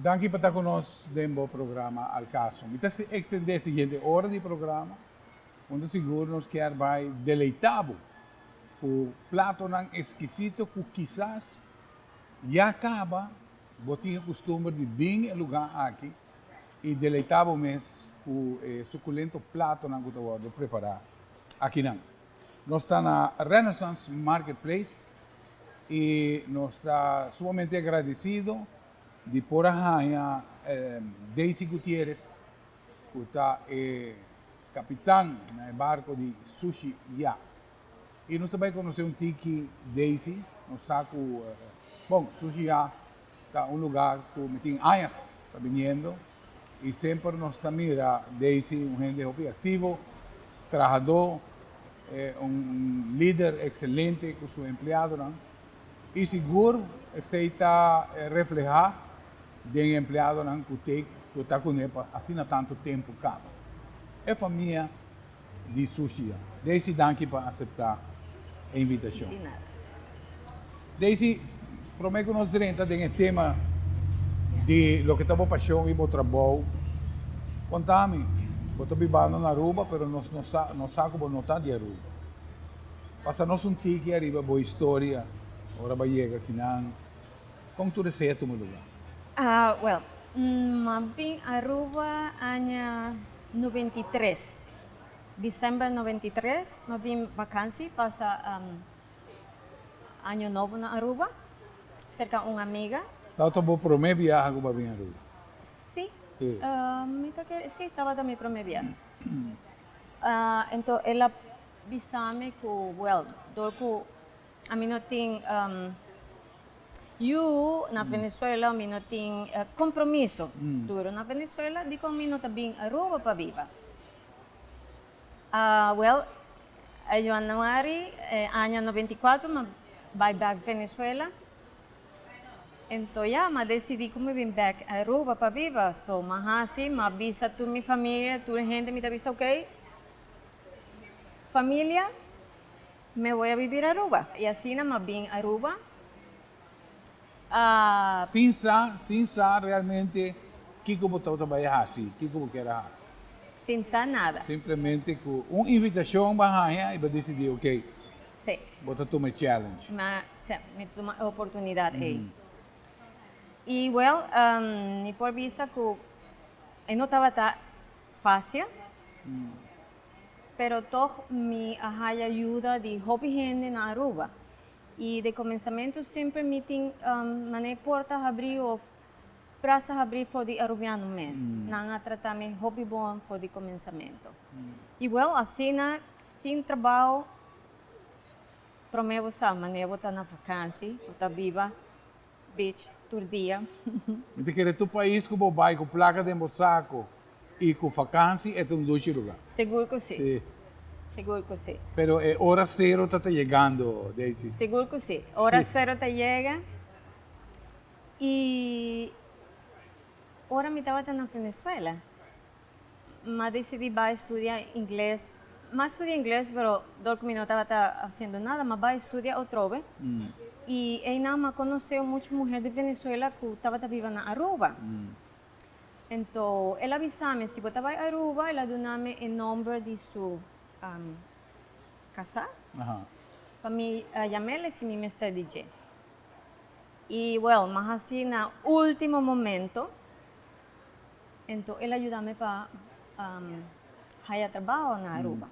Dank je por estar conosco no programa Alcaso. Então, se extender a seguinte hora de programa, onde seguro nos quer vai deleitado o prato não exquisito que quizás já acaba, botinha costume de bem lugar aqui e deleitado mesmo com o suculento prato não que eu vou preparar aqui não. Nós estamos na Renaissance Marketplace e nós estamos sumamente agradecidos de por arranhar Daisy Gutierrez, que está capitão no barco de Sushi já. E nós também conhecemos um tiki Daisy, no saco, bom, Sushi já está um lugar que me tem anos está vindo e sempre nós mira Daisy, gente ativo, trabalhador, líder excelente com seu empregado, não? E seguro aceita reflejar de empregado não que está com ele assim há tanto tempo cá. É família de Sushi. Daisy, danke por aceitar a invitação. De nada. Daisy, prometo que nós diremos o tema de lo que estamos paixão e o trabalho. Contame, eu estou vivendo na Aruba, mas não sabe como não está de Aruba. Passa-nos tique arriba, boa história. Agora vai chegar aqui não. Como tu desejas o meu lugar? Well, mabing Aruba ano 93. Dezembro 93, mabing vakansi pasa ano novo na Aruba, cerca uma amiga. Então, tu vou prometer viajar com a Aruba? Sim. Sí. Sí, estava também promovida. Então, ela avisou-me que, well, dorco, a mim não tem, eu na Venezuela, a mim não tem compromisso. Duro na Venezuela, digo a mim não está bem Aruba para viva. Well, em januário, ano 94, vai back Venezuela. Então, eu decidi que me vim back a Aruba para viva. So, assim, me avisa tu minha família, tu gente me avisa, ok? Família, me vou a viver a Aruba. E assim, me vim a Aruba. Sem saber realmente o que você está trabalhando assim, o que você quer fazer. Sem saber nada. Simplesmente com uma invitação para e vai decidir, ok? Sim. Vou tomar challenge. Me toma a oportunidade aí. E, well, e por vista que não estava tão fácil, pero todo me ajuda de hobby gente na Aruba. E de começamento sempre me tem portas abrir ou praças abrir for de arubiano mesmo. Não a tratar me hobby bom for de começamento. E, well, assim, sem trabalho, prometo sa maneira estar na vacância, estar viva, beach, todo dia. Então, que tu país que você vai com placa de saco e com vacância é um dois lugares. Seguro que sim. Sí. Seguro que sim. Pero hora cero está chegando, Daisy. Seguro que sim. Hora cero te chega. E agora me estava na Venezuela. Mas decidi vai estudar inglês. Mas estudei inglês, mas do que não estava fazendo nada, mas vai estudar outra vez. E ainda me conheceu muitas mulheres de Venezuela que estavam vivendo na Aruba. Então, ela avisou-me, se você vai a Aruba, ela deu-me o nome de sua casa. Para me chamar se me mestre DJ. E, well, mas assim, no último momento, então, ela ajudou-me para haya trabalho na Aruba.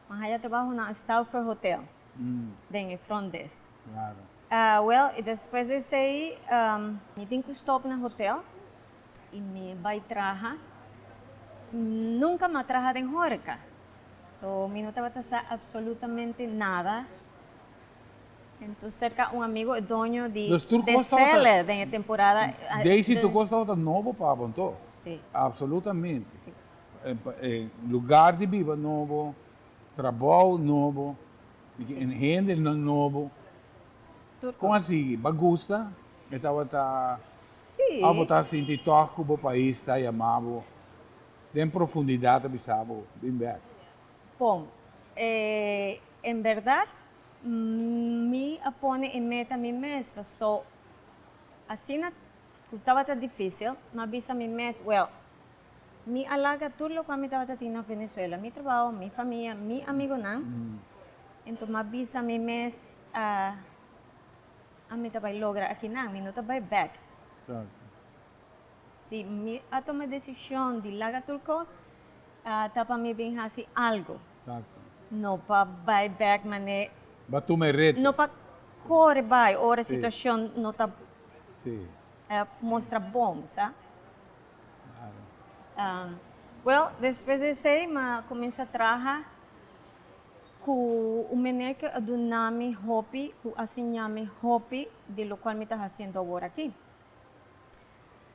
Mas haya trabalho na Stauffer Hotel, em front desk. Claro. Well, e depois desse aí, me tenho que stop no hotel e me vai trabalhar. Nunca me trabalhado em Horca. So, me não estava fazendo absolutamente nada. Então, cerca um amigo dono de seller da temporada. Daisy, tu gosta de novo para Bonto? Sim. Absolutamente. Sim. Lugar de viva novo, trabalho novo, gente novo. Como assim? Bagusta? Sim. A botar assim, de toque o país está chamado. Em profundidade, sabe? Bem bem. Bom, em verdade, me apone em meta a mim mesma. So, assim, estava difícil, mas bisa mi mes, well, mi alaga tudo lo que mi estava na Venezuela, mi trabalho, mi família, mi amigo não. Então, mas bisa mi mes, a mi estava logra aqui não, mi não estava back. Exacto. Se mi a tomar decisão de largar tudo coisa, tapa mi bem assim algo. Exacto. Não para buy back, mané. Va tu me reto. Não para correr vai, ora a Sim. situação não está Sí. mostra bom, sabe? Claro. Well, depois de sei, mas começa a trabalhar com o menino que do nome hobby, com assim nome hobby, de lo qual me está fazendo agora aqui.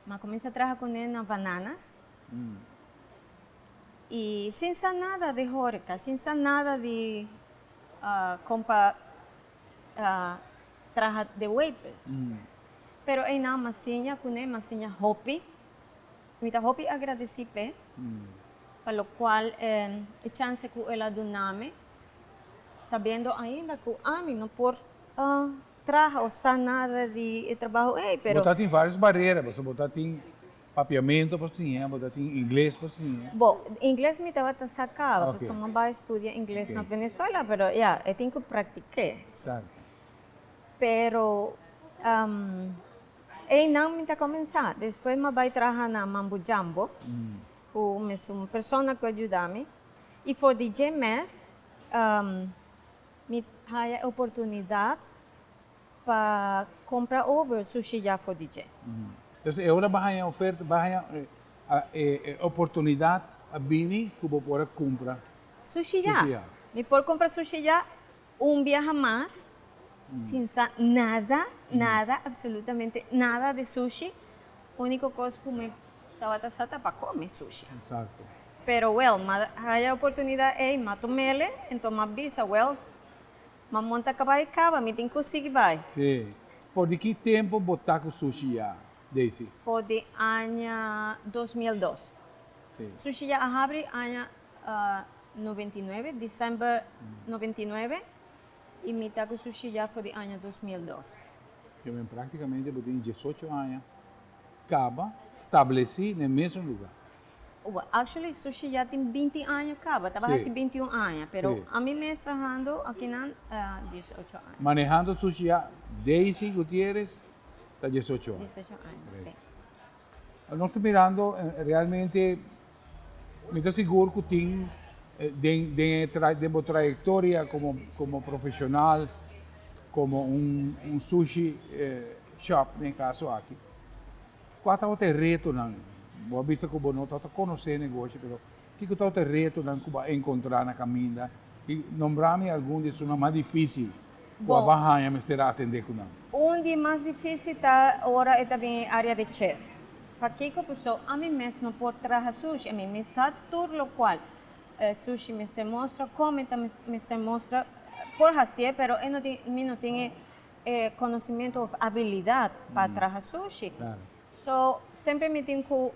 Mas começa a trabalhar com ele nas bananas. E sem ser nada de hórica, sem ser nada de comprar trabalhar de waitress. Pero é na massinha, com ele massinha hobby. Me está hobby agradeci pe, para lo qual é chance que ela do nome, sabendo ainda que a mim não por trabalhar ou ser nada de trabalho, pero Botar tem várias barreiras, você botar tem papiamento para sim, botar tem inglês para sim. bom, inglês me estava sacado, Ok. porque não vai estudar inglês na Ok. Venezuela, pero eu tenho que praticar. Exacto. Pero e não me está começar. Depois me vai trabalhar na Mambo Jambo, com uma pessoa que ajuda-me. E for DJ mês, me há a oportunidade para comprar over sushi já for DJ. Então, agora vai a oferta, vai a oportunidade a bini que vou poder comprar. Sushi Sushi já. já. Me pode comprar sushi já viaje mais, sem nada, absolutamente nada de sushi. A única coisa que me estava passando para comer sushi. Exacto. Pero, well, há a oportunidade, mato mele, então me avisa, well, me monta cabai cava, me tem que conseguir vai. Sim. Por de que tempo botar com sushi já, Daisy? Foi de ano 2002. Sim. Sushi já abre ano 99, dezembro 99, e me tá com sushi já foi de ano 2002. Eu praticamente botei 18 anos. Acaba, estabeleci no mesmo lugar. Well, actually, sushi já tem 20 anos, acaba, estava Sim. assim 21 anos, pero Sim. a mim me trabajando aqui na 18 anos. Manejando sushi já, Daisy Gutierrez, está 18 anos. 18 anos, sim. Nós estamos mirando realmente, me estou seguro que tem de trajetória como profissional, como sushi shop, no caso aqui. Qual é o reto? Vou avisar que não está conhecendo o negócio, mas o que é o reto que vai encontrar na caminha? E nombrar-me algum dos mais difíceis que a barra me será atender com não. Onde mais difícil está agora é também a área de chef. Para que a pessoa, a mim mesmo não pode trabalhar sushi, a mim me sabe tudo o qual sushi me se mostra, como me se mostra, por fazer, mas eu não tenho conhecimento ou habilidade para trabalhar sushi. Claro. So, sempre me tenho que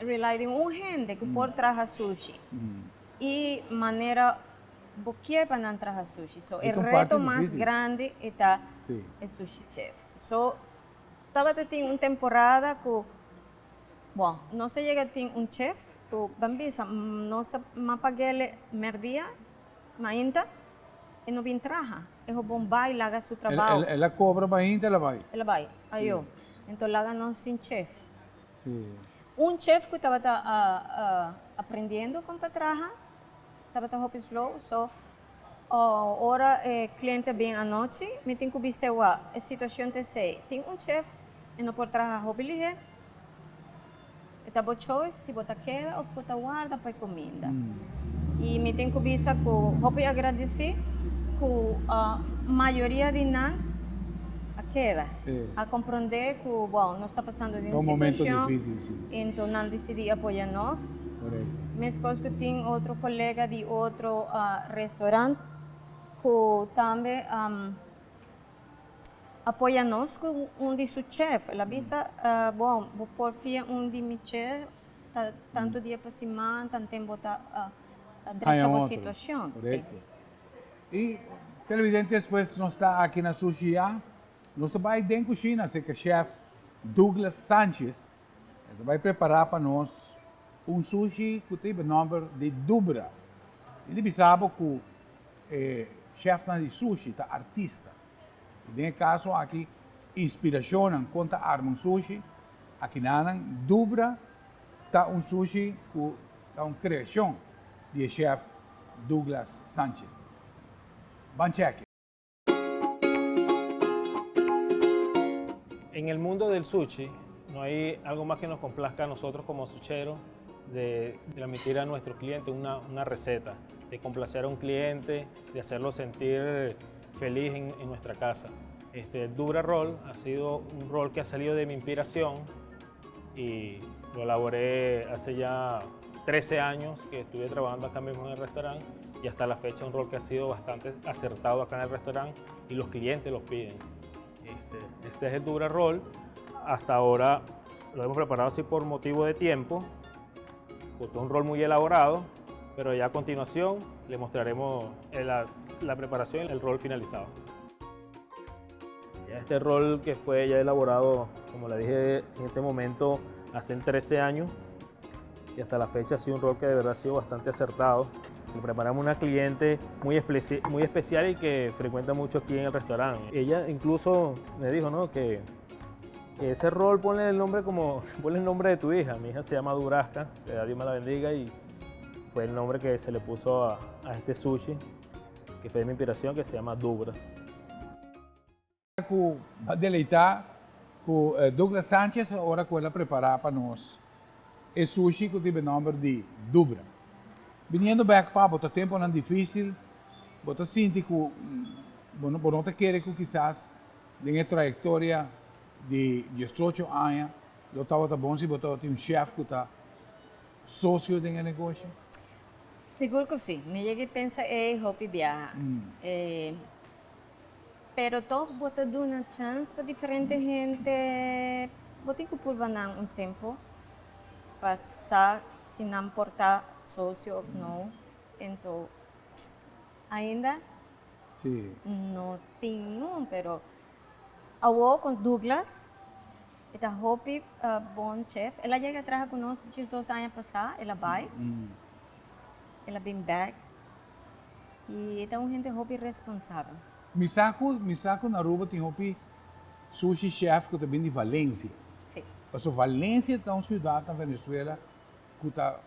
rely em gente que pode trabalhar sushi. E maneira boqueira para não trabalhar sushi. So, o reto mais difícil. grande é Sim. sushi chef. So, estava tendo uma temporada que, bom, não se chega a ter chef, que bambisa, não se me paguei merdia, ainda, e não vim trabalhar. Eu vou vai largar seu trabalho. Ela cobra bastante, ela vai. Ela vai, aí eu. Então, larga não sem chef. Sim. Chef que estava aprendendo como trabalhar, estava hobby slow, so hora cliente bem à noite, me tem que observar a situação de sei. Tem chef e não pode trabalhar hobby ligeiro. Está bom choice, se botar queda ou botar guarda para comida. E me tem que observar que hobby agradecer que a maioria de nós queda. Sim. A compreender que, bom, não está passando de É um momento situação, difícil, sim. então não decidi apoiar nós. Correto. Mesmo coisa que tem outro colega de outro restaurante que também apoia nós com de seu chefe. Ela avisa, bom, vou pôr fia de meu chefe, tanto dia para semana, tanto tempo está a situação. Correto. E televidente depois não está aqui na Sushi já, nós vai dentro da cozinha, sei que chefe Douglas Sanchez. Ele vai preparar para nós sushi que tem o nome de Dubra. Ele sabe que o chefe de sushi é artista. E nesse caso aqui, inspiração conta arma sushi. Aqui na Dubra está sushi que é uma criação do chefe Douglas Sanchez. Van cheque. En el mundo del sushi no hay algo más que nos complazca a nosotros como sucheros de transmitir a nuestros clientes una receta, de complacer a un cliente, de hacerlo sentir feliz en nuestra casa. El Dubra Roll ha sido un roll que ha salido de mi inspiración y lo elaboré hace ya 13 años que estuve trabajando acá mismo en el restaurante y hasta la fecha un roll que ha sido bastante acertado acá en el restaurante y los clientes los piden. Este es el Dubra Roll. Hasta ahora lo hemos preparado así por motivo de tiempo, porque es un roll muy elaborado, pero ya a continuación le mostraremos la preparación y el roll finalizado. Ya este roll que fue ya elaborado, como le dije en este momento, hace 13 años y hasta la fecha ha sido un roll que de verdad ha sido bastante acertado. Lo preparamos a una cliente muy especial y que frecuenta mucho aquí en el restaurante. Ella incluso me dijo, ¿no?, que ese roll ponle el nombre de tu hija. Mi hija se llama Durasca, que Dios me la bendiga, y fue el nombre que se le puso a este sushi, que fue de mi inspiración, que se llama Dubra. Va deleitar com Douglas Sanchez, agora que ela preparar para nós o sushi que tem o nome de Dubra. Viniendo back para botar tempo não difícil, botar sinto que não te quer que quizás na trajetória de 18 anos, eu estava bom se botar um chefe que está sócio do negócio. Seguro que sí. Me llegué a pensar, hobby viajar. Pero todo bota dar una chance para diferente gente. Botem que por um tempo passar se não importar sócio ou não. Então, ainda não tenho, pero eu com Douglas, é hobby bom chef. Ela chega a trabalhar conosco 2 anos passados, ela vai. Ela vem back. E é uma gente hobby responsável. Misako na Aruba tem hobby sushi chef que também de Valência. Sim. Mas Valência é uma cidade na Venezuela que está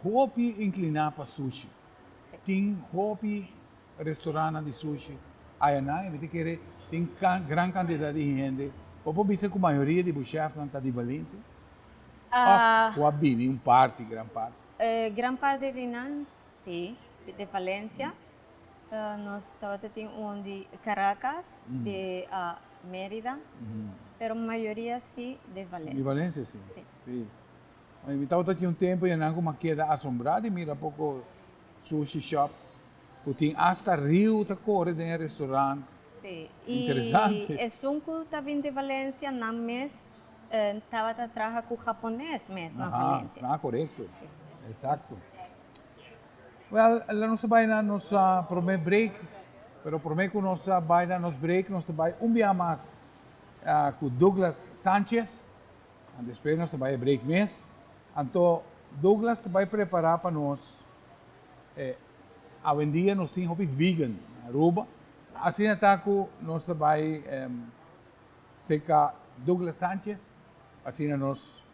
hobby inclinado para sushi. Sim. Tem hobby restaurante de sushi. Aí tem grande quantidade de gente. Você pensa que a maioria de chefs está de Valência? Ou a Bini, grande parte. Gran parte de nós, sim, de Valência. Nós temos um de Caracas, de Mérida, mas a maioria sim de Valência. De Valência, sim. Sim. Eu estava um tempo e não uma queda assombrada e mira pouco sushi shop, que tem hasta rio de cor de restaurantes. Sim. Interessante. E é um que está vindo de Valência, na mês estava trabalhando com o japonês mesmo na Valência. Correto. Sim. Exato. Well, la nostra vaina nos promete break, pero promete que nossa vaina nos break, nós vai dia mais com Douglas Sanchez, e depois nós vai break mês. Então, Douglas vai preparar para nós a vendia nós temos hobby vegan, Aruba. Assim está que nós vai secar Douglas Sanchez, assim nós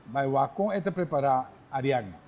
vai com esta preparar Ariadna.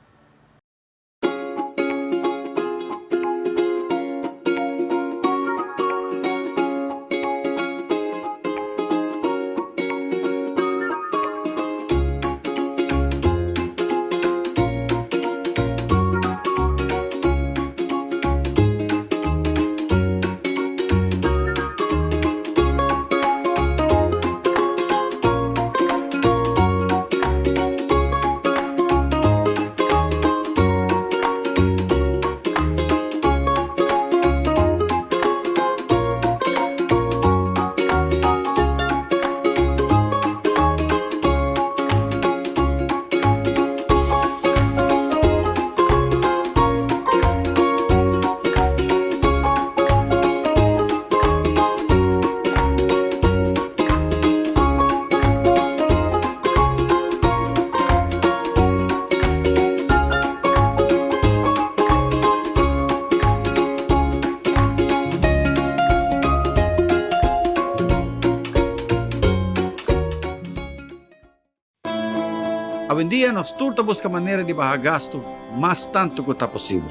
dia nós tudo busca maneira de baixar gasto mais tanto que está possível.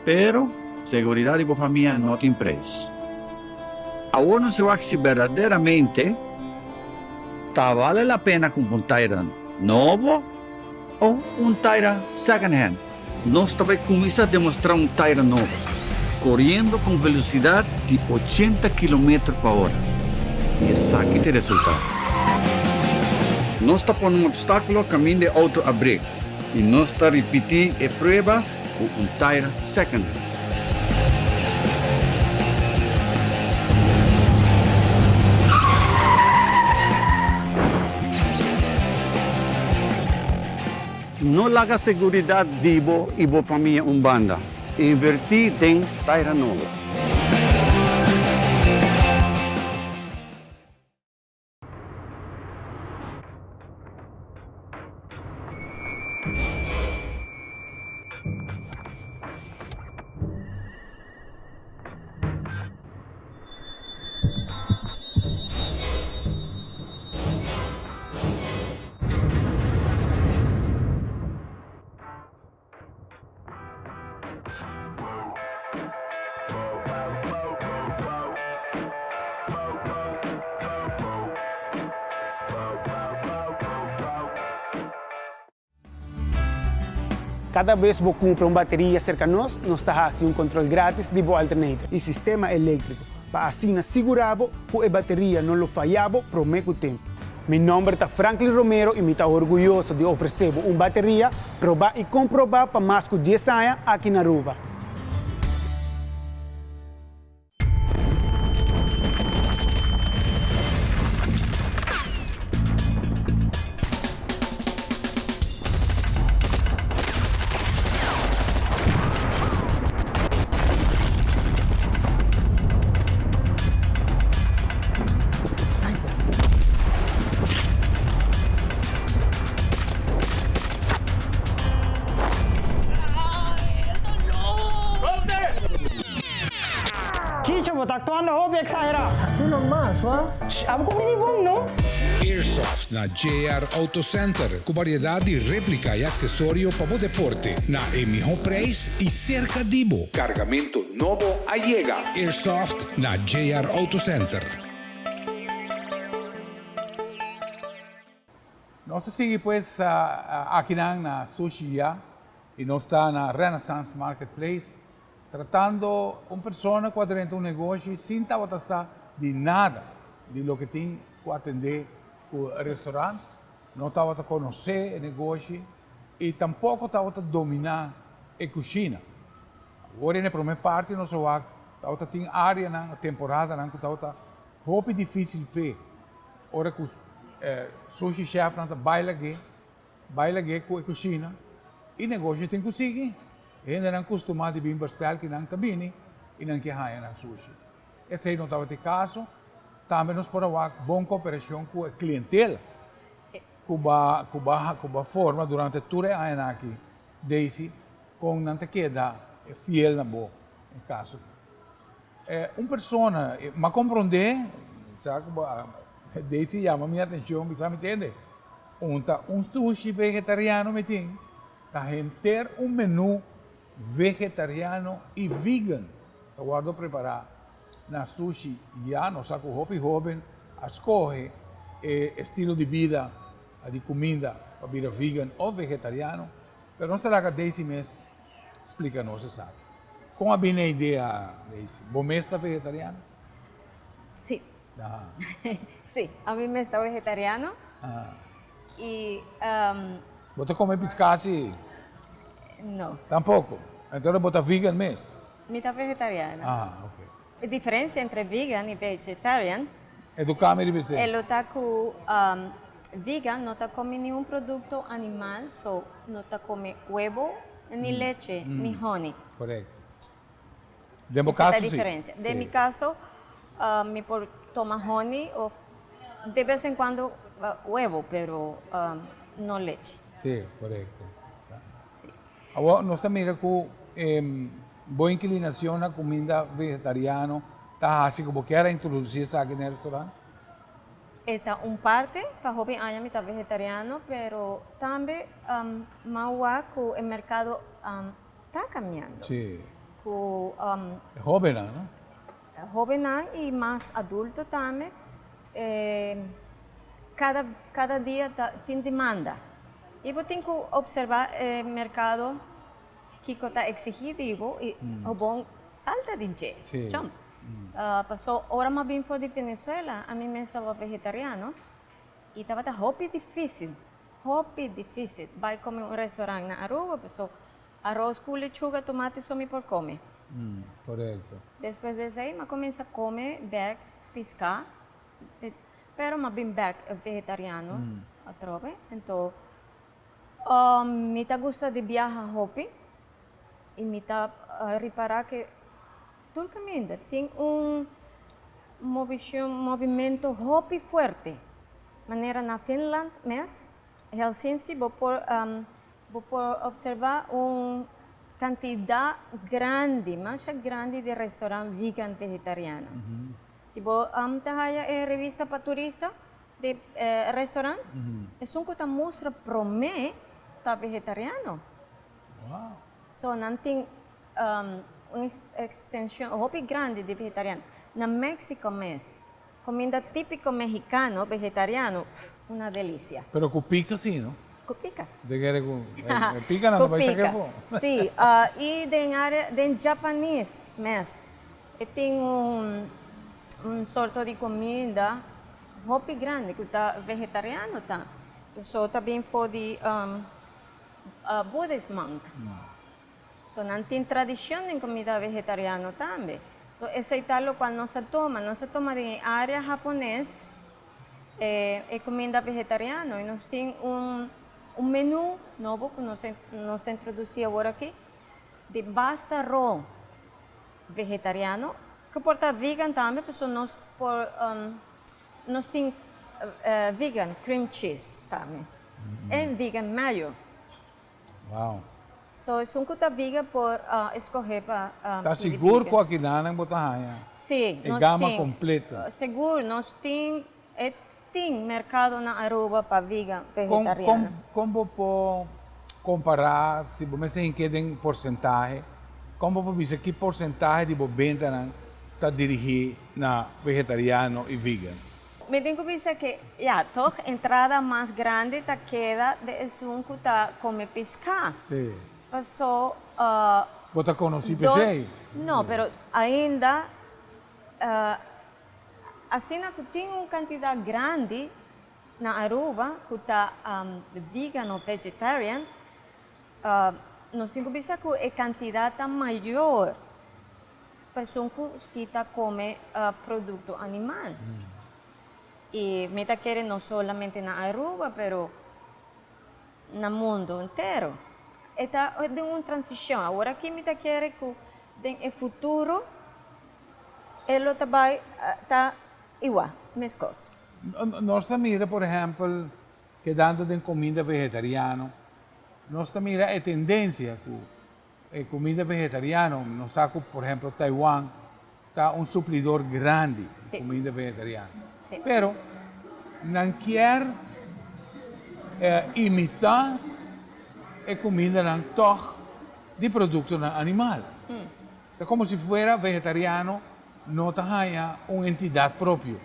Pero, segurança da família não tem preço. Agora não se vai se verdadeiramente tá vale a pena comprar um Tyra novo ou um Tyra second hand. Nós também começamos a demonstrar um Tyra novo, correndo com velocidade de 80 km por hora. E esse aqui tem resultado. Nós está pondo um obstáculo caminho de auto a break. E nós está repetindo a prova com um Tyra second hand. Não larga a segurança de você e sua família banda. Invertir em Tyra nova. Cada vez que você compra uma bateria cerca de nós está fazendo um controle grátis de boa alternativa e sistema elétrico, para assim assegurar que a bateria não falhava por muito tempo. Meu nome é Franklin Romero e me estou orgulhoso de oferecer uma bateria provar e comprovar para mais de 10 anos aqui na Aruba. Chicho, vos estás actuando obvio, exagerado. Así normal, suave. Vamos com minibom, não? Airsoft na JR Auto Center, com variedade de réplica e acessório para o deporte, na melhor preço e cerca de bo. Cargamento novo llega. Airsoft na JR Auto Center. Nós seguimos pues aqui na Sushi já, e nós está na Renaissance Marketplace, tratando uma pessoa que dentro um negócio sem estar de nada de lo que tem que atender o restaurante, não estava a conhecer o negócio e tampouco estava a dominar a cozinha. Agora, na primeira parte, nós estava tem área na temporada que estava muito difícil para ora que sushi chef não baila com a cozinha e o negócio tem que conseguir. Ainda não acostumado a vir pastel que não também e não quer na sushi. Esse não estava de caso. Também nós podemos ter boa cooperação com a clientela, com a forma durante toda a ano aqui, desde com não te queda fiel na boa, em caso. Uma pessoa, mas compreender, sabe, desde chama minha atenção, me sabe entender? Um sushi vegetariano me tem, a gente ter menu vegetariano e vegan. Eu guardo preparar na sushi já no saco hopi jovem escolhe estilo de vida de comida para vir vegan ou vegetariano, mas nós temos desde mês explica-nos exato. Como a minha ideia Daisy? Você está vegetariano? Sí. Ah. Sí, a mí me está vegetariano. Ah. Y ¿Você come piscasi? no, Tampoco. Entonces você vegan mês? me está vegetariano. Ah, ok. La diferencia entre vegan y vegetarian Educame de você. es que vegan no te come ningún producto animal, so no te come huevo, ni leche, ni honey. Correcto. De mi Esa es caso, la diferencia. sí. De mi caso, me toma honey o de vez en cuando huevo, pero no leche. Sí, correcto. Agora, nós também com boa inclinação na comida vegetariana, tá assim como quer introduzir isso aqui no restaurante? Esta parte para hobby año está vegetariano, pero también más que el mercado está cambiando. Sí. Ku, Joven, ¿no? joven y más adulto también. Cada día tiene demanda. Y vos tengo que observar el mercado que está exigido y o bom salta de je, Sí. jump. Pasó ahora más bien fue de Venezuela, a mí me estaba vegetariano y estaba hobby difícil. Va a comer un restaurante en Aruba, pasó arroz con lechuga, tomate, somi por comer. Correcto. Después de ahí, me comienza a comer back, pescar, pero más bien back vegetariano, a trove. Entonces, me gusta de viajar a hobby y me reparar que todo el camino tiene un movimiento hobby fuerte. Manera na Finland, Helsinki, vos por observar una cantidad grande, más grande de restaurantes vegan vegetarianos. Si vos hay revista para turistas de restaurante, es un que muestra promé está vegetariano. Wow. So, não tem uma extensão hobby grande de vegetariano. Na México mesmo, comida típica mexicano, vegetariano, uma delícia. Pero con pica sí, ¿no? Com pica. De que pica no Com país que pica. fue. Sim, e de área de japonês mesmo. E tem sorto de comida hobby grande que está vegetariano tá. So também foi de Buddhist monk. So, não tem tradição em comida vegetariana também. Então, esse italo quando não se toma de área japonesa, é comida vegetariana. E nós temos menu novo que nós introduzimos agora aqui, de basta roll vegetariano, que pode estar vegan também, porque nós temos vegan cream cheese também. E vegan mayo. Wow. So, es un que viga por escoger para... ¿Estás seguro que aquí nada en Botajaña? Sí. Es gama completa. Seguro, nós tem mercado na Aruba para vegan vegetariano. Como puedo comparar, se você quer em porcentagem, como você dizer que porcentagem de venda está dirigido na vegetariano e vegan? Me tenho que dizer que, a entrada mais grande está queda de um que está come pescar. Sim. Passou... ¿Você conhece pescar? Não, mas ainda... assim que tem uma quantidade grande na Aruba, que está vegan ou vegetarian, nós temos que dizer que a quantidade está maior. Pessoa que se come produto animal. E me está querendo não somente na Aruba, mas no mundo inteiro. Está de uma transição. Agora aqui me está querendo que no futuro ele vai estar igual, mesma coisa. Nós mira, por exemplo, que dando de comida vegetariana, nós mira a tendência que comida vegetariana, nós saco, por exemplo, Taiwán, está um suplidor grande de comida vegetariana. Sí. Pero não quer imitar a comida não toch de produto animal. É como se fosse vegetariano, não tenha uma entidade própria.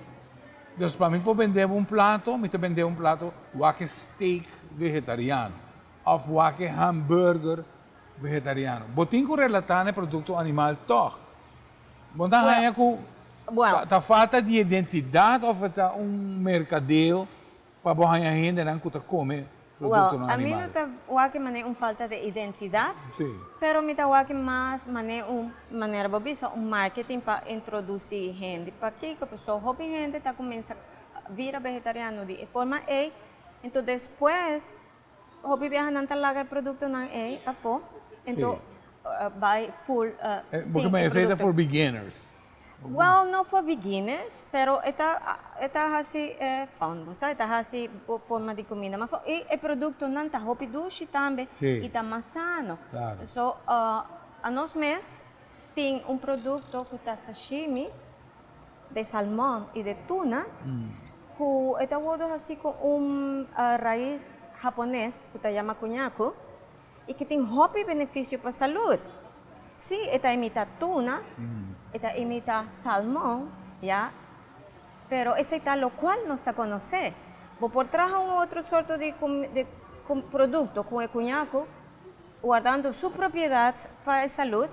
Então, para mim, para vender um prato, me vender um prato de steak vegetariano, ou de hambúrguer vegetariano. Botinho relatar produto animal toch. Bom, tá falta de identidade ou está mercadeio para boa gente não que come produto animal. A mim não está uma falta de identidade, Sim. pero me está mais maneira bobisa, marketing para introduzir gente para que a pessoa hobby gente está começando a vir vegetariano de forma A, então depois hobby viaja não larga produto não a fo, então vai full. Porque me receita for beginners. Well, not for beginners, pero está assim famoso, está assim forma de comida, mas o produto não está hobby doce também e está mais sano. Claro. So, a nós mesmos tem produto que está sashimi de salmão e de tuna, que está gordo así con un raíz japonés que se llama cuñaco y que tiene hopi benefício para salud. Sí, esta imita tuna, esta imita salmón, ¿ya? Pero ese está lo cual no se conoce. Vos por traer un otro sorto de producto con el cuñaco, guardando su propiedad para la salud,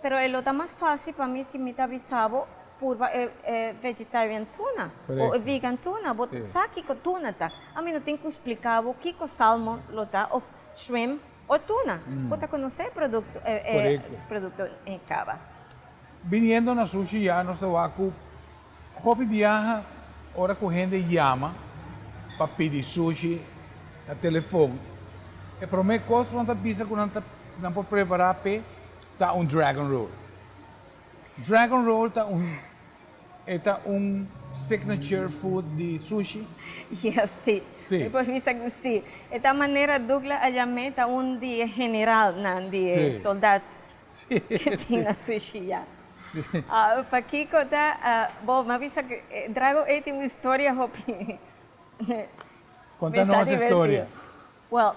pero lo está más fácil para mí si me está avisado por vegetarian tuna Correcto. o vegan tuna. Vos sabe que tuna está. A mí no tengo que explicar que salmón lo está, o shrimp o tuna. Vos te conocer producto, producto en cava. Viniendo na sushi ya, nós estamos Hopi viaja, ora com gente llama para pedir sushi a telefone. E para mim, coisa quando pisa quando não pode preparar tá dragon roll. Dragon roll tá signature food de sushi. Yes, sí. Sí. Depois me que sí. Esta maneira Douglas a llamar está de general, não de Sí. soldado Sí, que tinha sushi já. Para Kiko tá, bom, me avisa que Drago tem uma história, Hopi. Conta-nos essa história. Well,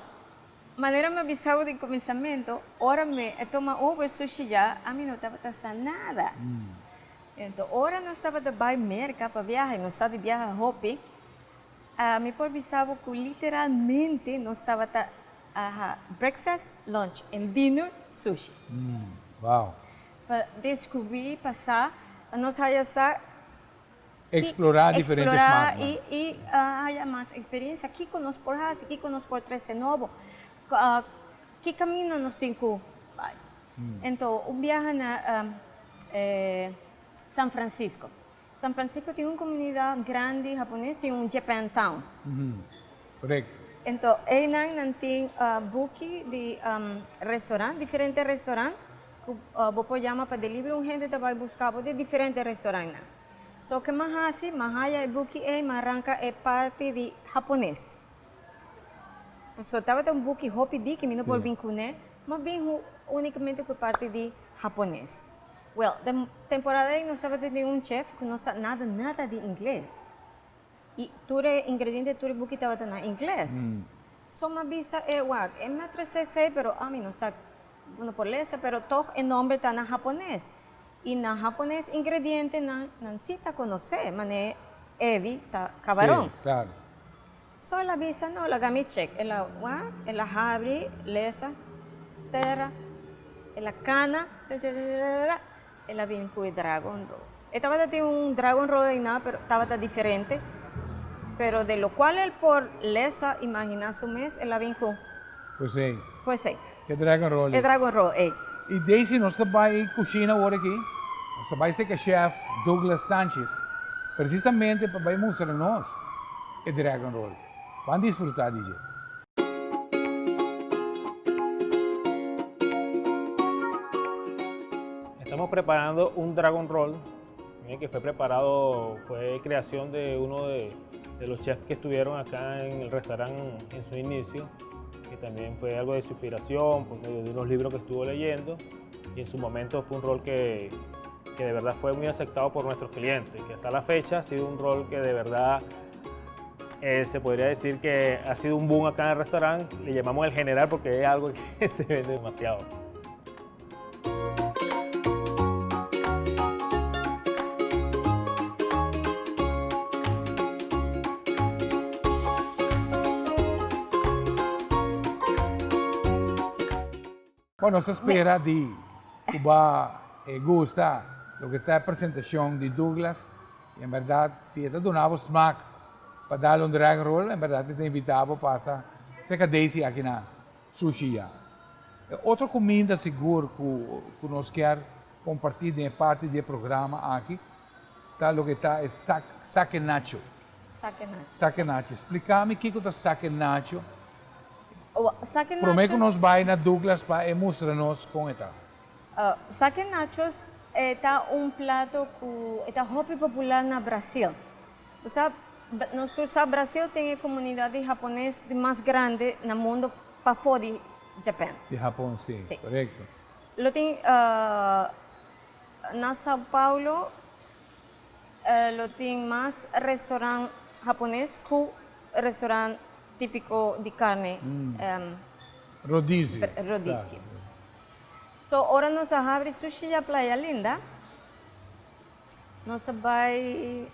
maneira me avisava de começamento, ora me toma Uber sushi já, a mim não estava passando nada. Então, ora não estava de buy merca para viajar, não estava de viajar Hopi. Me avisava que literalmente não estava breakfast, lunch and dinner sushi. Uau. Para descobrir, passar, nós vamos Explorar diferentes explorar marcas. e há mais experiência aqui conosco por Haas, aqui conosco por 13 novo. Que caminho nós temos que vai. Então, viaja na São Francisco. São Francisco tem uma comunidade grande japonesa, tem Japantown. Correto. Então, aí não tem book de restaurante, diferentes restaurantes. Você chama para delivery, gente vai buscar de diferentes restaurantes. Só que mais assim, mais é book arranca é parte de japonês. Só estava um book hopi de que me não pode vincular, mas bem unicamente com parte de japonês. Well, da temporada aí nós estava tendo um chef que não sabe nada de inglês. E todo ingrediente do book estava em inglês. Só me avisa é me atrasei, pero a mim não sabe. Bueno, por lesa, pero todo el nombre está en japonés. Y en japonés, ingrediente no necesita conocer, mané evi, ta camarón. Sí, claro. Só la visa, no, la gami check. Ela abre, lesa, serra, ela cana, ela vem com o dragon roll. Estava de un dragon roll aí, pero estava diferente. Pero de lo cual el por lesa, imagina su mes, ela vem com. Pois sim. Pues sí. Que Dragon Roll. É dragon roll, E desde nós trabalhamos em cozinha agora aqui, nós trabalhamos com o chef Douglas Sanchez, precisamente para mostrar-nos o Dragon Roll. Vamos desfrutar, DJ. Estamos preparando un Dragon Roll que fue creación de uno de los chefs que estuvieron acá en el restaurante en su inicio, que también fue algo de su inspiración por medio de unos libros que estuvo leyendo, y en su momento fue un rol que de verdad fue muy aceptado por nuestros clientes, que hasta la fecha ha sido un rol que de verdad se podría decir que ha sido un boom acá en el restaurante. Le llamamos el general porque es algo que se vende demasiado. Bueno, se espera de Cuba gusta lo que está la presentación de Douglas. Y en verdad, si te donamos smack para darle un Dragon Roll, en verdad te invitamos para cerca de ese aquí en Sushi ya. Otra comida seguro que nos quer compartir en parte del programa aquí, está lo que está es sake nacho. Sake nacho. Sake nacho. Explícame qué es sake nacho. Sake Prometo que nachos, nos vai na Douglas para mostrar-nos com ela. sake nachos está un plato que está muy popular en Brasil. O sea, Brasil tiene comunidad japonesa más grande en el mundo para fora de Japão. De Japão, sim, Sim. correto. Lo tem na São Paulo, lo tem mais restaurante japonês com restaurante típico de carne. Rodízio. Rodízio. So, ora nós abre Sushi a Playa Linda. Nós vai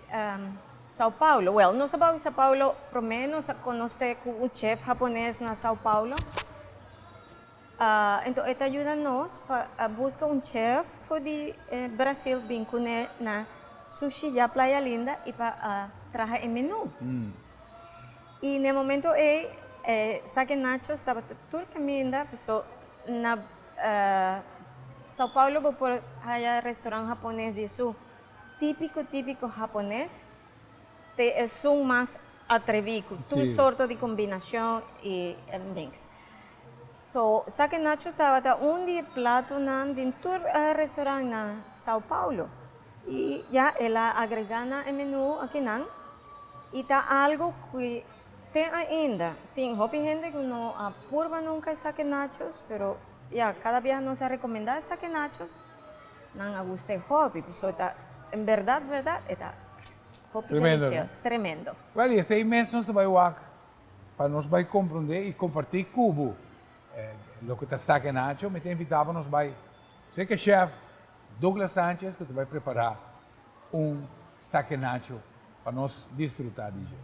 São Paulo. Well, nós vamos a São Paulo, pelo menos a conhecer com o chef japonês na São Paulo. Então, ele ajuda-nos a buscar chef de Brasil, bem com na Sushi a Playa Linda e para trazer o menu. E no momento sake nachos estava tudo caminhando, pessoal na São Paulo vou por aí restaurante japonês isso típico japonês são mais atrevido, tudo sorte de combinação e things. So sake nachos estava dia prato de todo restaurante na São Paulo e já ela agregando o menu aqui não e tá algo que tem ainda, tem gente que não apurva nunca sake nachos, pero ya cada vez nos recomenda sake nachos, não gusta hobby, pessoal tá em verdade está hobby delicioso, tremendo. Well, esse aí mesmo nós vai para nós vai compreender e compartilhar cubo. O que está sake nacho, me tem invitado nós vai, sei que chef Douglas Sanchez que tu vai preparar sake nacho para nós desfrutar disso.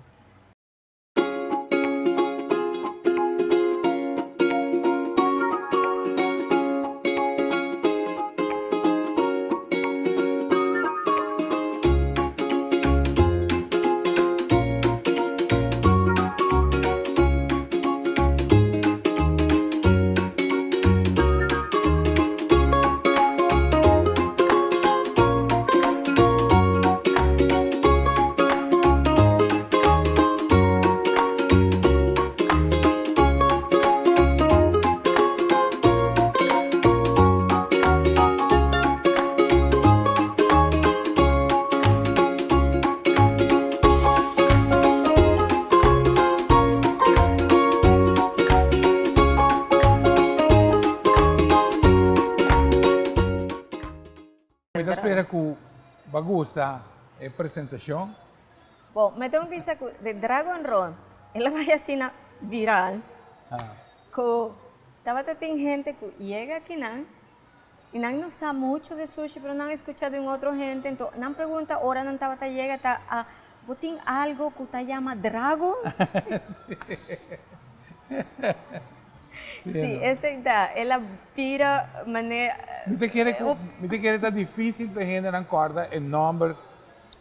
Eu espero que bagusta a apresentação. Bom, me tenho visto que de Dragon Roll, ela vai assim viral. Que tem gente que chega aqui e não sabe muito de sushi, mas não escuta de outra gente. Então, não pergunta, ora não estava chega, tem algo que se chama Dragon? Sim, essa ela vira maneira. Me que está difícil para a gente não acordar o nome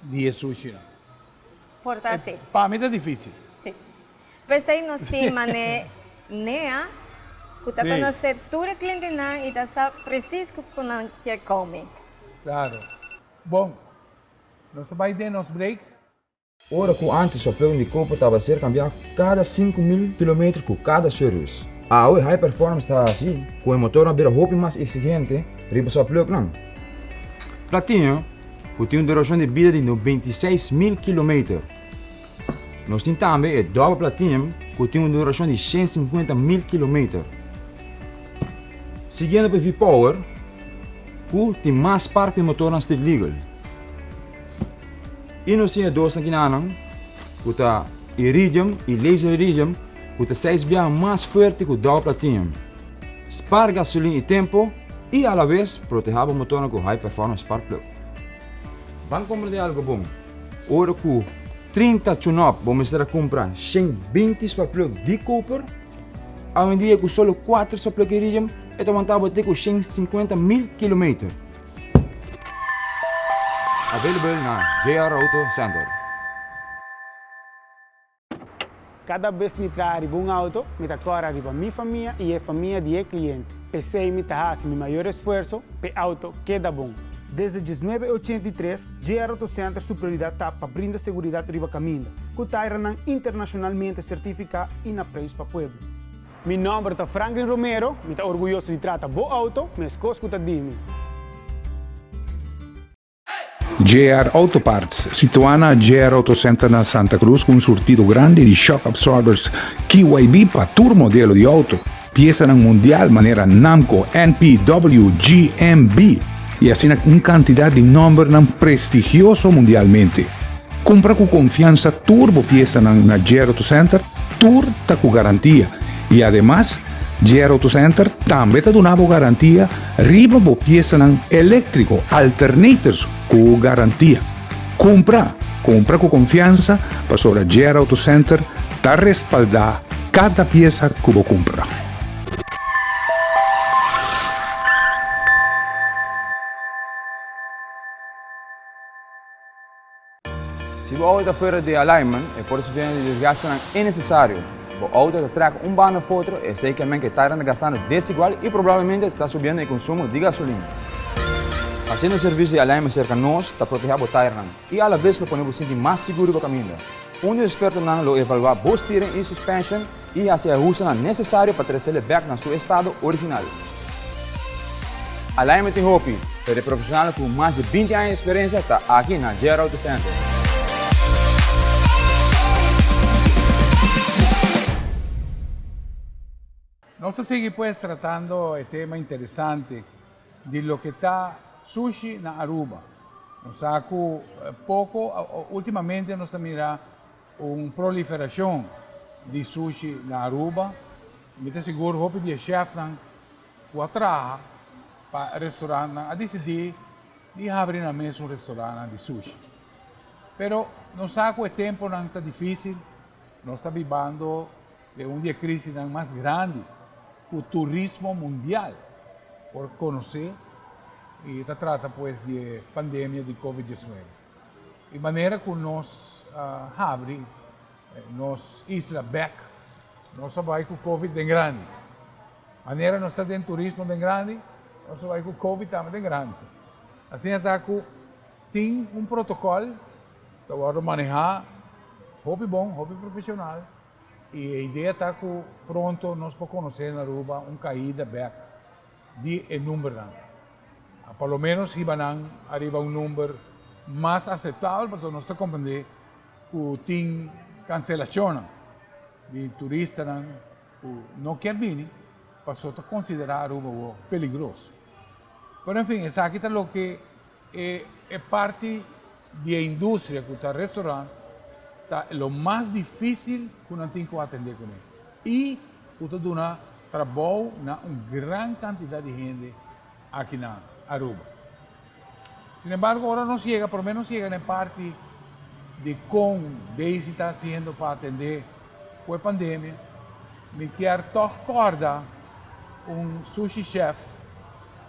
de sushi. Portanto, sim. Para mim é difícil. Sim. Pensei no sim, mané, nea, que está conhecendo todo o cliente e está preciso que não quer comer. Claro. Bom, nós vamos dar nosso break. Ora que antes o plano de copo estava a ser cambiado cada 5.000 km com cada serviço. Hoje High Performance está assim, com o motor a roupa mais exigente, para o seu plano. Platinum, que tem uma duração de vida de 96.000 km. Nós temos também o Double Platinum, que tem uma duração de 150.000 km. Seguindo para o V-Power, que tem mais parque motor na Street Legal. E nós temos dois aqui na que está Iridium e Laser Iridium, que tem 6 vezes mais forte que o Double Platinum. Spar gasolina e tempo e, à vez, proteger o motor com High Performance Spark Plug. Vamos compreender algo bom. Ora que 30 tune-up vamos a comprar 120 Spark Plug de copper, hoje em dia com só 4 Spark Plug Iridium, e estamos a bater com 150.000 km. Available na JR Auto Center. Cada vez que me trago um auto, me decora arriba minha família e a família do cliente. Pensei me fazer meu maior esforço para o auto queda bom. Desde 1983, JR Auto Center sua prioridade está para brindar segurança arriba caminho, que está internacionalmente certificado e na preço para o povo. Meu nome é Franklin Romero, me está orgulhoso de tratar bom auto, mas coisa que está dimi. JR Auto Parts, situada JR Auto Center na Santa Cruz com um sortido grande de shock absorbers KYB para todo modelo de auto. Pieza mundial maneira Namco, NPW, GMB e assim uma quantidade de número prestigioso mundialmente. Compra com confiança turbo pieza na Gero Auto Center, tur tá com garantia. E además, Gero Auto Center também tá dando garantia riba bo pieza elétrico alternators com garantia. Compra com confiança, para sobre Gero Auto Center tá respaldar cada pieza que você compra. Se o auto está fora de alignment, por isso vem de desgaste innecessário. O auto está trazendo banda fora, é certamente que está gastando desigual e provavelmente está subindo o consumo de gasolina. Fazendo o serviço de alignment cerca de nós, está protegendo o tire e à vez lo podemos sentir mais seguro para o caminho. Um dos expertos lo evalua o steering e suspension e faz ajustes necessários para trazer back na seu estado original. Alignment em Hopi, para profissional com mais de 20 anos de experiência, está aqui na Gero Auto Center. Nós seguimos pues tratando el tema interesante de lo que está sushi na Aruba. Nos saco ultimamente nós mira uma proliferação de sushi na Aruba. Me te seguro hope de chef nan o atraha para restaurante a decidir de abrir na mesa restaurante de sushi. Pero nos saco o tempo não está difícil. Nós está vivendo de dia crise mais grande. O turismo mundial, por conhecer, e se trata pues de pandemia de Covid-19. De maneira que nós abrimos nos isla back, nós vai com o Covid bem grande. De maneira nós estamos em turismo bem grande, nós vai com o Covid também bem grande. Assim está que tem protocolo para manejar, hobby bom, hobby profissional. E a ideia está que pronto nós podemos conhecer na Aruba caída back de número. Pelo menos arriba número mais aceitável, para nós compreender que tem cancelação de turistas que não querem vir, para considerar Aruba perigoso. Mas enfim, essa aqui está o que é parte da indústria que está restaurante. Lo mais difícil que não tem que atender com ele. E você dá trabalho na uma grande quantidade de gente aqui na Aruba. Sin embargo, agora não chega, pelo menos chega na parte de como Daisy está sendo para atender com a pandemia. Me quero recordar sushi chef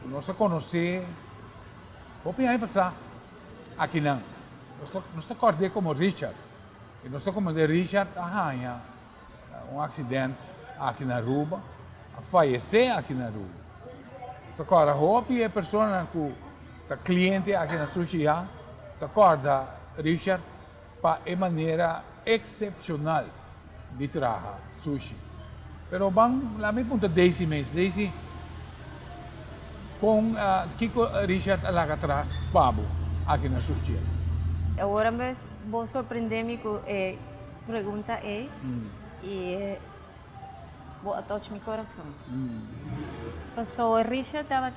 que nós conhecemos, vou passar aqui não. Nós acordei como Richard. E nós como de Richard arranha acidente aqui na Aruba, faleceu aqui na Aruba. Agora, Hopi é a pessoa que é cliente aqui na Sushi, acorda Richard para a maneira excepcional de trabalhar sushi. Pero vamos lá me pergunta Daisy mês, Daisy com que Richard lá atrás pabo aqui na Sushi. Agora mesmo vou surpreender-me com a pergunta e vou tocar meu coração. Passou Richard estava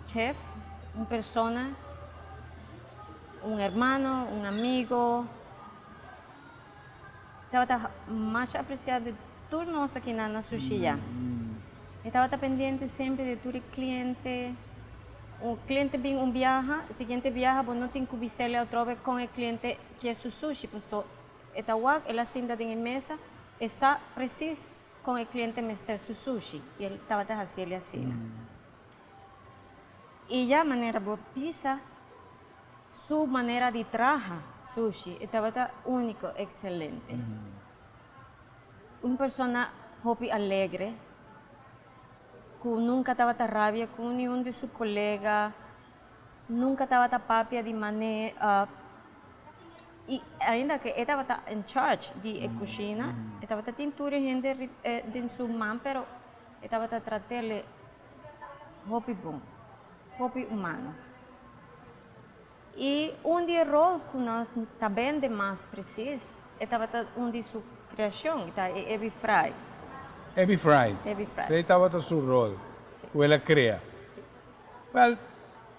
chef, persona, hermano, amigo. Estava mais apreciado de todos nós aqui na Sushi. Estava pendente sempre de todo cliente. O cliente vem viaja, o seguinte viaja, você não tem que visitar outra vez com o cliente que é sushi, porque ela senta em mesa, está preciso com o cliente mestre sushi, e ele estava fazendo assim. E a maneira de pisa, sua maneira de trabalhar sushi, estava único, excelente. Uma pessoa hopi alegre, que nunca estava rabia com nenhum de seus colegas, nunca estava papia de maneira. E ainda que estava em charge de cozinha, estava tintura gente de sua mão, mas estava tratando hobby bom, hobby humano. E dia rol que nós também de mais preciso, estava de sua criação, é Ebi Fry. Ebi Fry. Você estava no seu rol, que ela cria. Well,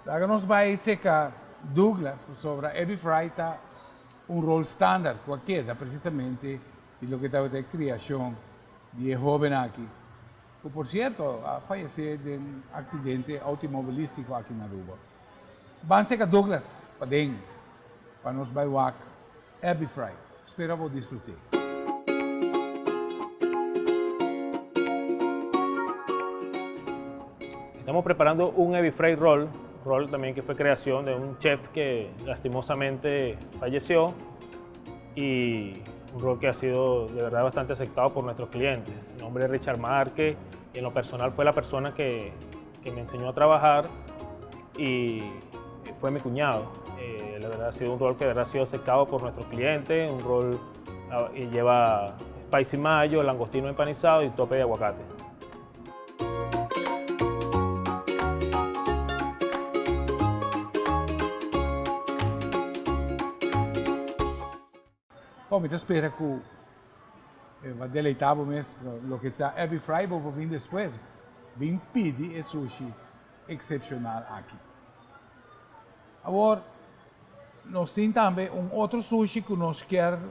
agora nós vamos secar Douglas sobre Ebi Fry, un rol estándar cualquiera, precisamente, y lo que estaba de creación de joven aquí. Que, por cierto, ha fallecido de un accidente automovilístico aquí en Aruba. Van a Douglas, para nos bailar Abbey Fry. Espero que disfruten. Estamos preparando un Ebi Fry roll también que fue creación de un chef que lastimosamente falleció y un rol que ha sido de verdad bastante aceptado por nuestros clientes. Mi nombre es Richard Márquez y en lo personal fue la persona que me enseñó a trabajar y fue mi cuñado. La verdad ha sido un rol que de verdad ha sido aceptado por nuestros clientes, un rol y lleva spicy mayo, langostino empanizado y tope de aguacate. Bom, então espera que vai deleitar mesmo o que está Abbey Fry, vou vir depois, vim pedir esse sushi excepcional aqui. Agora, nós temos também outro sushi que nós queremos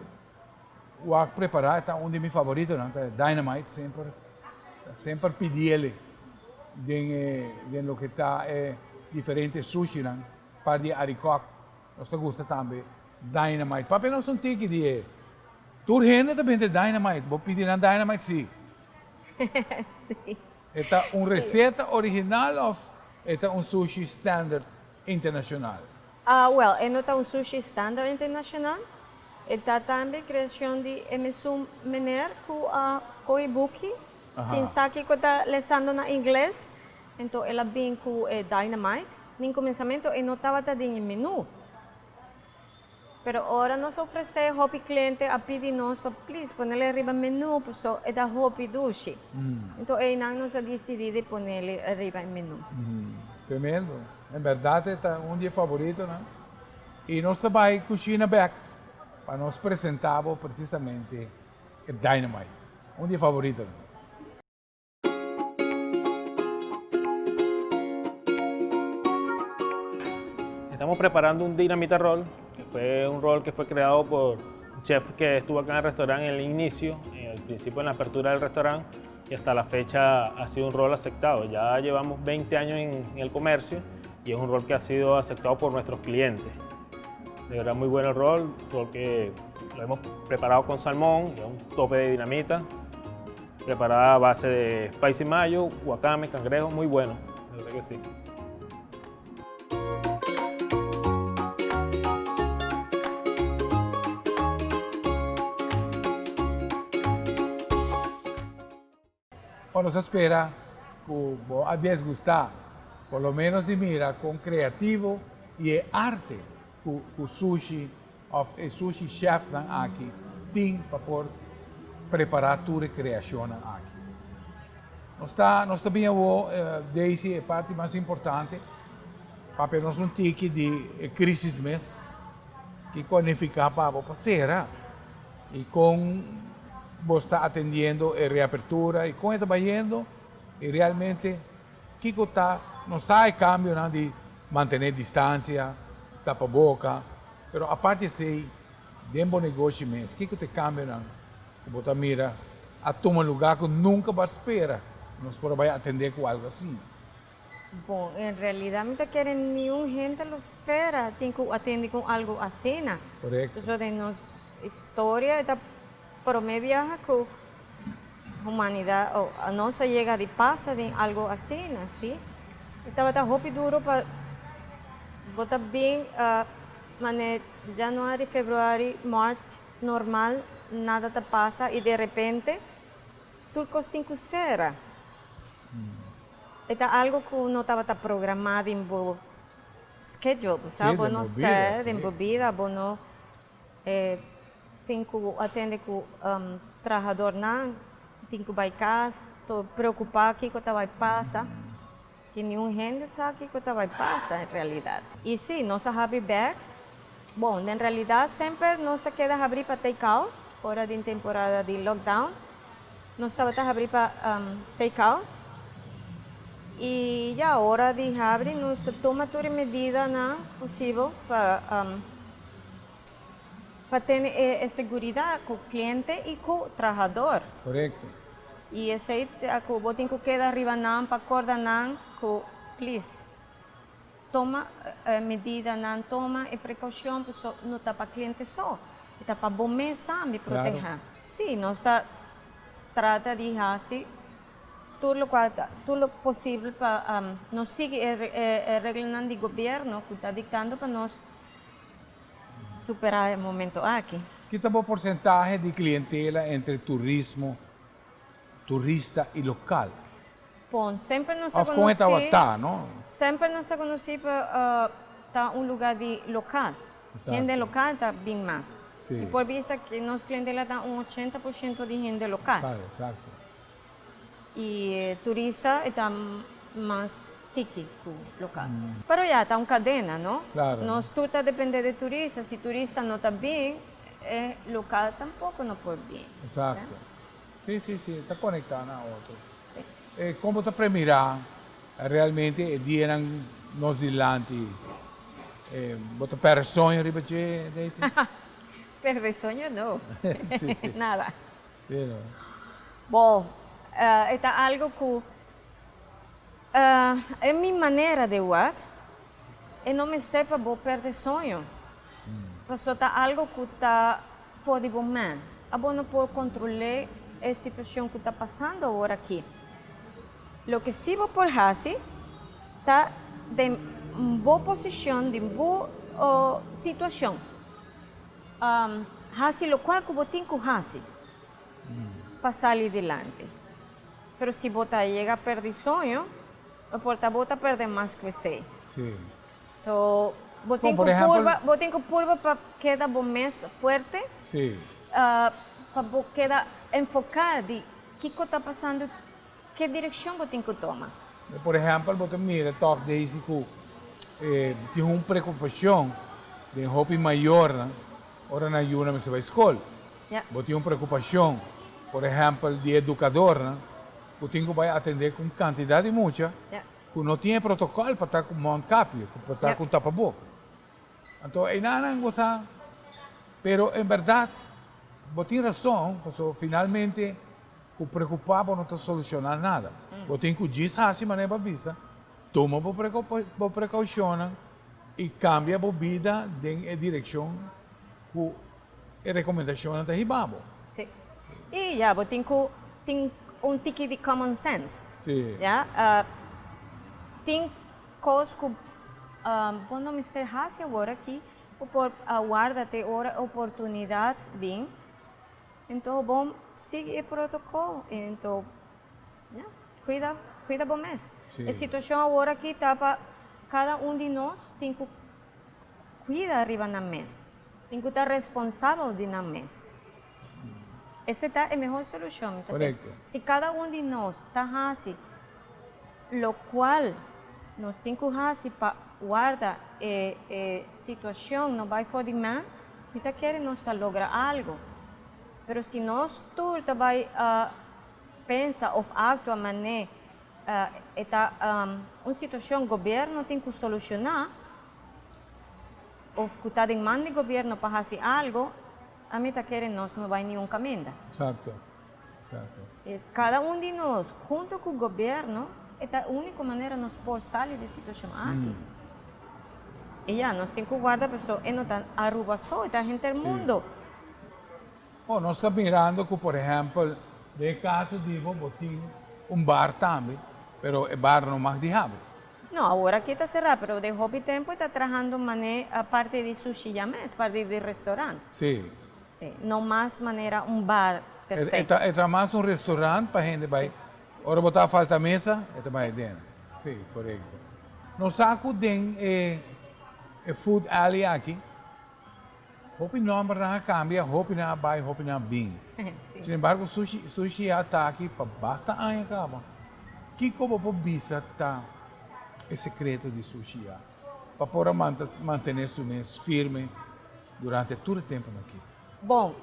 preparar, tá um de meus favoritos, né? Dynamite, sempre pedir ele de lo que está diferente sushi, né? Para de aricoc, nós gosta também Dynamite. Papi, não são tique de turgente também de Dynamite, vou pedir na Dynamite sim. Sí. Esta uma receita original ou esta sushi standard internacional? Well, no está un sushi estándar internacional. Está también creación de emesum mener ku koibuki. Sin saki ko está lesando na inglés. Entonces, ela bem ku dynamite. No começamento, no estava en el menú. Pero ahora nos ofrece hopi cliente a pedirnos para please ponerle arriba el menú, pues es da hopi dushi. Entonces, nos ha decidido ponerle arriba el menú. Tremendo. Em verdade, está um dia favorito, né? E nós também cozinha back para nós apresentar precisamente o Dynamite. Um dia favorito. Né? Estamos preparando un dinamita roll, que fue un roll que fue creado por un chef que estuvo acá en el restaurante en el inicio, en el principio en la apertura del restaurante, y hasta la fecha ha sido un rol aceptado. Ya llevamos 20 años en el comercio y es un rol que ha sido aceptado por nuestros clientes. De verdad muy bueno el rol que lo hemos preparado con salmón, y un tope de dinamita, preparada a base de spicy mayo, wakame, cangrejo, muy bueno, de verdad que sí. Bueno, se espera que a desgustar, por lo menos de mira, con creativo y el arte que sushi, el sushi chef aquí, tiene para poder preparar tu creación aquí. Nós também desde a parte mais importante, para nós tique de crise mês, que qualificar para passear e com você está atendendo a reapertura e com está vendo e realmente que está não sai cambio né, de manter distância, tapa boca, pero a parte sei de bom negócio mês, que te cambia né, que você mira a tomar lugar que nunca vai esperar, nós podemos atender com algo assim. Bom, en realidad no te quieren ni un gente lo espera, tiene que atender con algo así. Correcto. Eso de nos historia está promedia con humanidad o a no se llega de pasa de algo así, ¿sí? Estaba tan duro para botar bien mané january, february, march normal, nada te pasa y de repente turco 5 cera. Está algo que no estaba programado en el schedule, ¿sabes? Sí, no sé, de movida, no tengo que atender con trabajador, tengo que ir a casa, estou preocupada que vai passar, que nenhum gente sabe que vai passar em realidade. E sim, nós sabe back. Bom, em realidade sempre não se queda abrir para take out, fora de temporada de lockdown, nós estava abrir para take out. E já a hora de abrir, nós toma toda medida possível para para ter segurança com o cliente e com o trabalhador. Correcto. E esse aí, eu tenho que quedar arriba não, para coordenar com, please, toma medida, não toma e precaução, não está para cliente só, está para bom mês também, proteger. Claro. Sim, nós trata de fazer tudo o possível para nós seguir a regra do governo que está dictando para nós superar o momento aqui. Que tal o porcentaje de clientela entre turismo, turista e local? Bom, sempre nos Of como está, não? sempre nos conhece para lugar de local. Exato. Gente local está bem mais. Sim. E por vista que nossa clientela está 80% de gente local. Claro, exacto. E turista está mais típico local. Mas já está uma cadena, não? Claro. Nós tudo depende de turista. Se turista não está bem, local tampouco não pode bem. Exato. Sim, sim, sim, está conectado a outro. Como está para mirar, realmente, dieran nos dilanti, bota per sonho, ribeche, desse? Perde sonho, não. Sim. Nada. Pero, Bom, está algo que é minha maneira de ver e não me está para perder sonho. Porque está algo que está fora de bom man. A bom não pode controlar a situação que está passando agora aqui. O que sim vou por fazer está em boa posição, de boa situação. Fazer o qual que eu tenho que fazer para sair adiante. Mas se você chega a perder sonho, você perde mais que você. sim. So, eu tenho por exemplo- que curva para quedar bom mês forte, Sim. para quedar enfocado de o que está passando, que direção eu tenho que tomar. Por exemplo, você mira, toque desse que tem uma preocupação de hobby maior, né? Ora na Yuna me se vai à escola. Yeah. Você tem uma preocupação, por exemplo, de educador, né? Você tem que vai atender com quantidade muita, Yeah. que não tem protocolo para estar com mão capio, para estar Yeah. com tapa-boca. Então, é nada gostar. Pero, em verdade, você tem razão, porque finalmente, o preocupado não está solucionando nada. Você tem que dizer assim, mas não visa. Toma por precaução e cambia a vida em direção que a recomendação está ribabo. Sim. E já, eu tenho um tique de common sense. Sim. Yeah? Tem coisas que não me está fácil agora aqui, por aguardar até hora oportunidade bem. Então, bom, siga o protocolo. Então, yeah, cuida bom mês. Sim. A situação agora aqui está para cada de nós tem que cuidar arriba na mês. Tem que estar responsável de na mês. Essa é a melhor solução. Correcto. Se cada de nós está assim, lo qual nós temos que fazer para guardar a situação não vai for de mal, está querendo nós lograr algo. Mas se nós todos vai pensar ou actuar maneira uma situação que o governo tem que solucionar, ou que está em mão do governo para fazer algo, a mim está querendo nós não vai nenhum caminho. Exato. Exato. Cada de nós, junto com o governo, é a única maneira de nós poder sair da situação aqui. E já, nós temos que guardar a pessoa, e não está Aruba só, está a gente do mundo. Oh, nós estamos mirando que, por exemplo, de caso, digo, tem bar também, mas o bar não mais diabo. Não, agora aqui está cerrado, mas de hobby tempo está trabalhando a parte de sushi já mesmo, parte de restaurante. Sim. Sim, não mais maneira bar per se. É mais um restaurante para a gente vai. Ora botar falta mesa, é também dentro. Sim, correto. No saco tem food alley aqui. Hopi não para cambia, hopi não vai, hopi não bem. Sin embargo, sushi está aqui para basta anos acaba. Que como por visa tá o secreto de sushi para poder manter su mês firme durante todo o tempo aqui. Bom,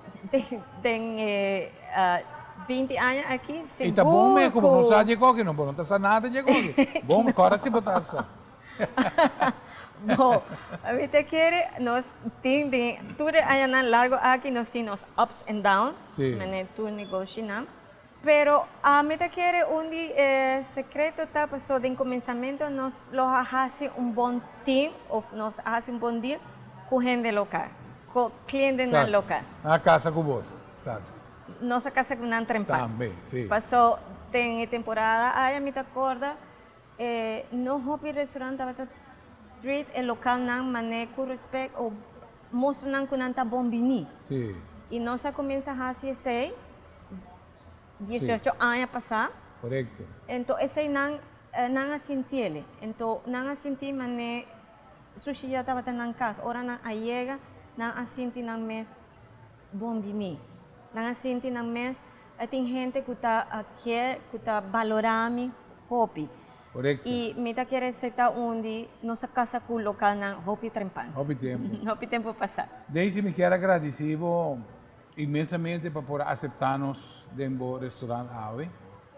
tem 20 anos aqui, seguro. E tá bom mesmo, como não sabe de qualquer, não está nada de qualquer. Bom, agora se botar essa. Bom, a mim te quiere, nós tem tudo aí na largo aqui nós temos ups and downs, Sim. mas tu negociamos. Pero a mim te quiere onde secreto tá passou de começamento nós lo hace bom team ou nós hace bom deal com gente local, com cliente na local. Na casa com você, sabe? Nossa casa com não trempa. Também, sim. Passou tem temporada aí a mim te acorda no hobby restaurante tava treat el local nan mané com respeito ou mostra nan com nanta bom bini. Sim. E nós começa a fazer 18 anos passar. Correto. Então esse não assenti ele. Então não assenti mané sushi já estava na casa. Ora não chega, não assenti na mes bom bini. Não assenti na mes tem gente que está aqui, que está valorando hobby. Correto. E me tá querendo aceitar onde nossa casa com o local na hobby trempan. Hobby tempo. Hobby tempo passar. Daisy, me quero agradecido imensamente por aceitar-nos dentro do restaurante Ave.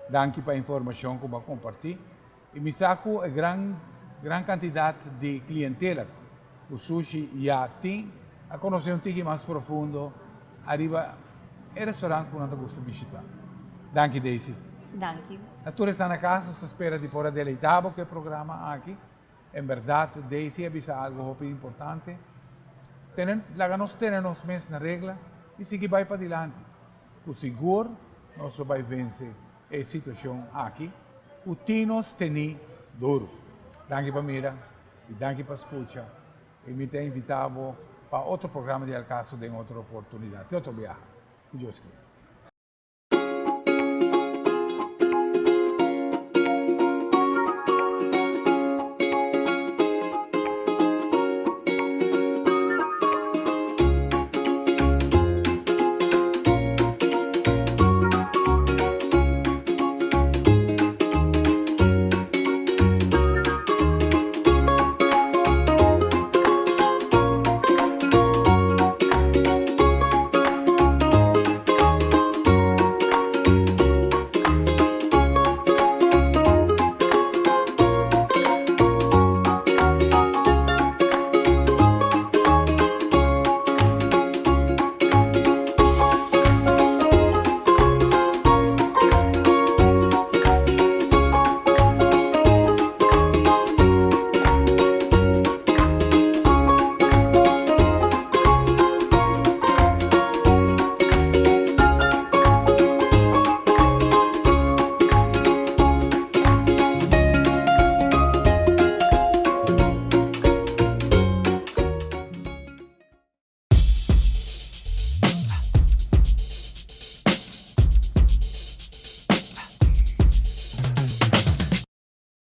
Danke para a informação que vai compartilhar. E me saco a grande quantidade de clientela. O sushi já tem a conhecer pouco mais profundo. Arriba é restaurante que nós gostamos de visitar. Danke, Daisy. Danke. A tu está na casa, você espera de por deleitado que programa aqui. Em verdade, Daisy avisa algo muito importante. Nós temos mês na regra e seguir vai para adiante. O seguro, nós vai vencer a situação aqui. O tinos tem duro. Danke para mira e danke para escuta. E me tem invitado para outro programa de Alcaso em outra oportunidade, outro viagem. Deus queira.